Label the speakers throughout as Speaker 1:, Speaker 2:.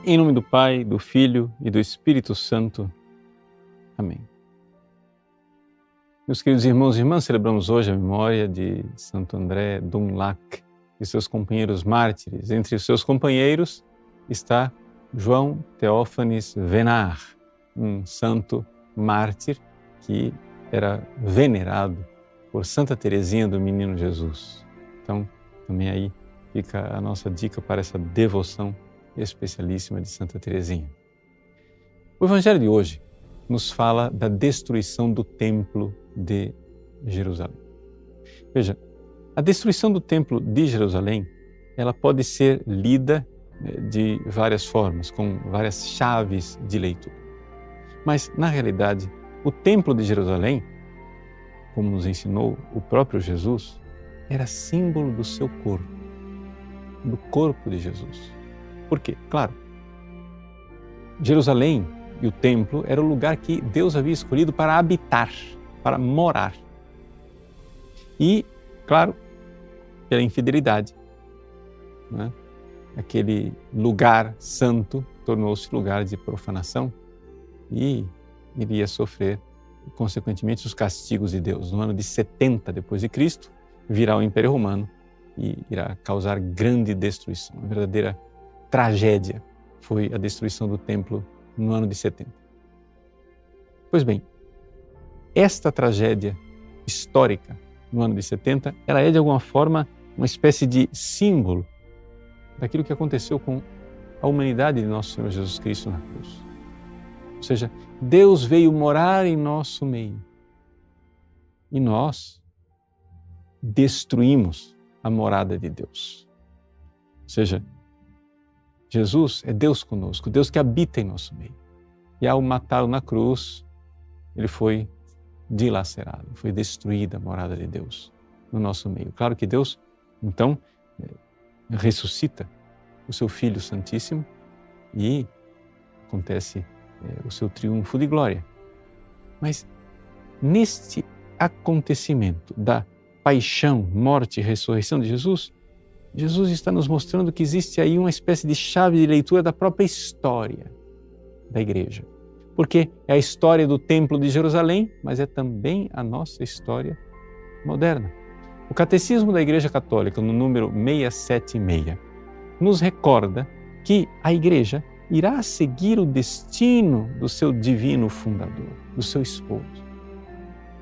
Speaker 1: Em nome do Pai, do Filho e do Espírito Santo. Amém. Meus queridos irmãos e irmãs, celebramos hoje a memória de Santo André Dunlac e seus companheiros mártires. Entre os seus companheiros está João Teófanes Venard, um santo mártir que era venerado por Santa Teresinha do Menino Jesus. Então, também aí fica a nossa dica para essa devoção especialíssima de Santa Teresinha. O Evangelho de hoje nos fala da destruição do Templo de Jerusalém. Veja, a destruição do Templo de Jerusalém, ela pode ser lida de várias formas, com várias chaves de leitura. Mas, na realidade, o Templo de Jerusalém, como nos ensinou o próprio Jesus, era símbolo do seu corpo, do corpo de Jesus. Por quê? Claro, Jerusalém e o templo era o lugar que Deus havia escolhido para habitar, para morar. E, claro, pela infidelidade, né? Aquele lugar santo tornou-se lugar de profanação e iria sofrer, consequentemente, os castigos de Deus. No ano de 70 depois de Cristo, virá o Império Romano e irá causar grande destruição, uma verdadeira tragédia foi a destruição do templo no ano de 70. Pois bem, esta tragédia histórica no ano de 70, ela é de alguma forma uma espécie de símbolo daquilo que aconteceu com a humanidade de nosso Senhor Jesus Cristo na cruz. Ou seja, Deus veio morar em nosso meio e nós destruímos a morada de Deus. Ou seja, Jesus é Deus conosco, Deus que habita em nosso meio. E ao matá-lo na cruz, ele foi dilacerado, foi destruída a morada de Deus no nosso meio. Claro que Deus, então, ressuscita o seu Filho Santíssimo e acontece o seu triunfo de glória. Mas neste acontecimento da paixão, morte e ressurreição de Jesus, Jesus está nos mostrando que existe aí uma espécie de chave de leitura da própria história da Igreja. Porque é a história do Templo de Jerusalém, mas é também a nossa história moderna. O Catecismo da Igreja Católica, no número 676, nos recorda que a Igreja irá seguir o destino do seu divino fundador, do seu esposo.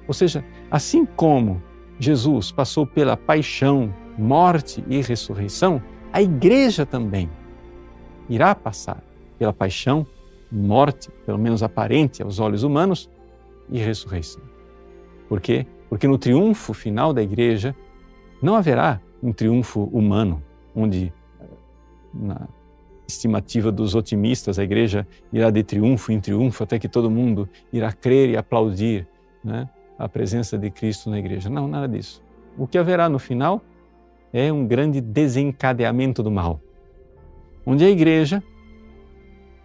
Speaker 1: Ou seja, assim como Jesus passou pela paixão, morte e ressurreição, a Igreja também irá passar pela paixão, morte, pelo menos aparente aos olhos humanos, e ressurreição. Por quê? Porque no triunfo final da Igreja não haverá um triunfo humano, onde, na estimativa dos otimistas, a Igreja irá de triunfo em triunfo até que todo mundo irá crer e aplaudir, né, a presença de Cristo na Igreja. Não, nada disso. O que haverá no final é um grande desencadeamento do mal, onde a Igreja,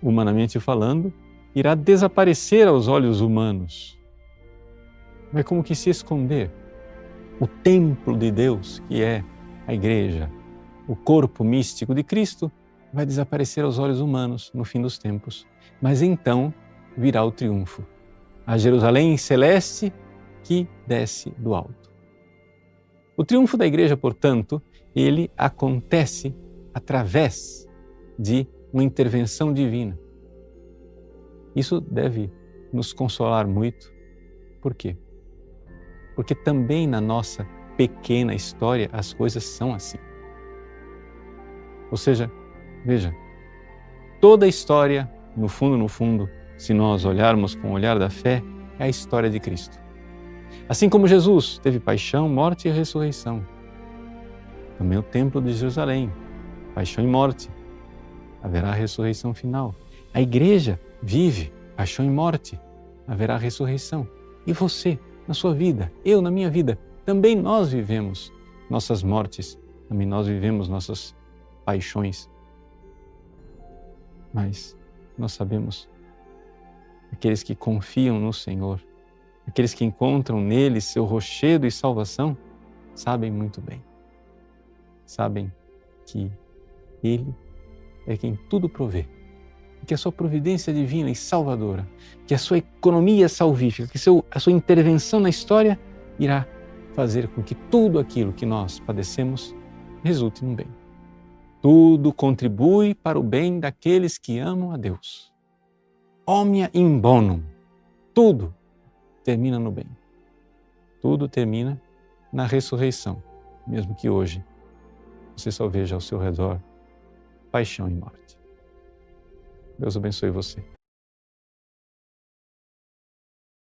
Speaker 1: humanamente falando, irá desaparecer aos olhos humanos. Vai como que se esconder. O templo de Deus, que é a Igreja, o corpo místico de Cristo, vai desaparecer aos olhos humanos no fim dos tempos. Mas então virá o triunfo. A Jerusalém celeste que desce do alto. O triunfo da Igreja, portanto, ele acontece através de uma intervenção divina. Isso deve nos consolar muito. Por quê? Porque também na nossa pequena história as coisas são assim. Ou seja, veja, toda a história, no fundo, se nós olharmos com o olhar da fé, é a história de Cristo. Assim como Jesus teve paixão, morte e ressurreição, também o Templo de Jerusalém, paixão e morte, haverá a ressurreição final. A Igreja vive paixão e morte, haverá a ressurreição. E você, na sua vida, eu na minha vida, também nós vivemos nossas mortes, também nós vivemos nossas paixões. Mas nós sabemos, aqueles que confiam no Senhor, aqueles que encontram nele seu rochedo e salvação, sabem muito bem. Sabem que Ele é quem tudo provê que a sua providência divina e salvadora, que a sua economia salvífica, que a sua intervenção na história irá fazer com que tudo aquilo que nós padecemos resulte num bem. Tudo contribui para o bem daqueles que amam a Deus. Omnia in bonum. Tudo termina no bem. Tudo termina na ressurreição, mesmo que hoje você só veja ao seu redor paixão e morte. Deus abençoe você.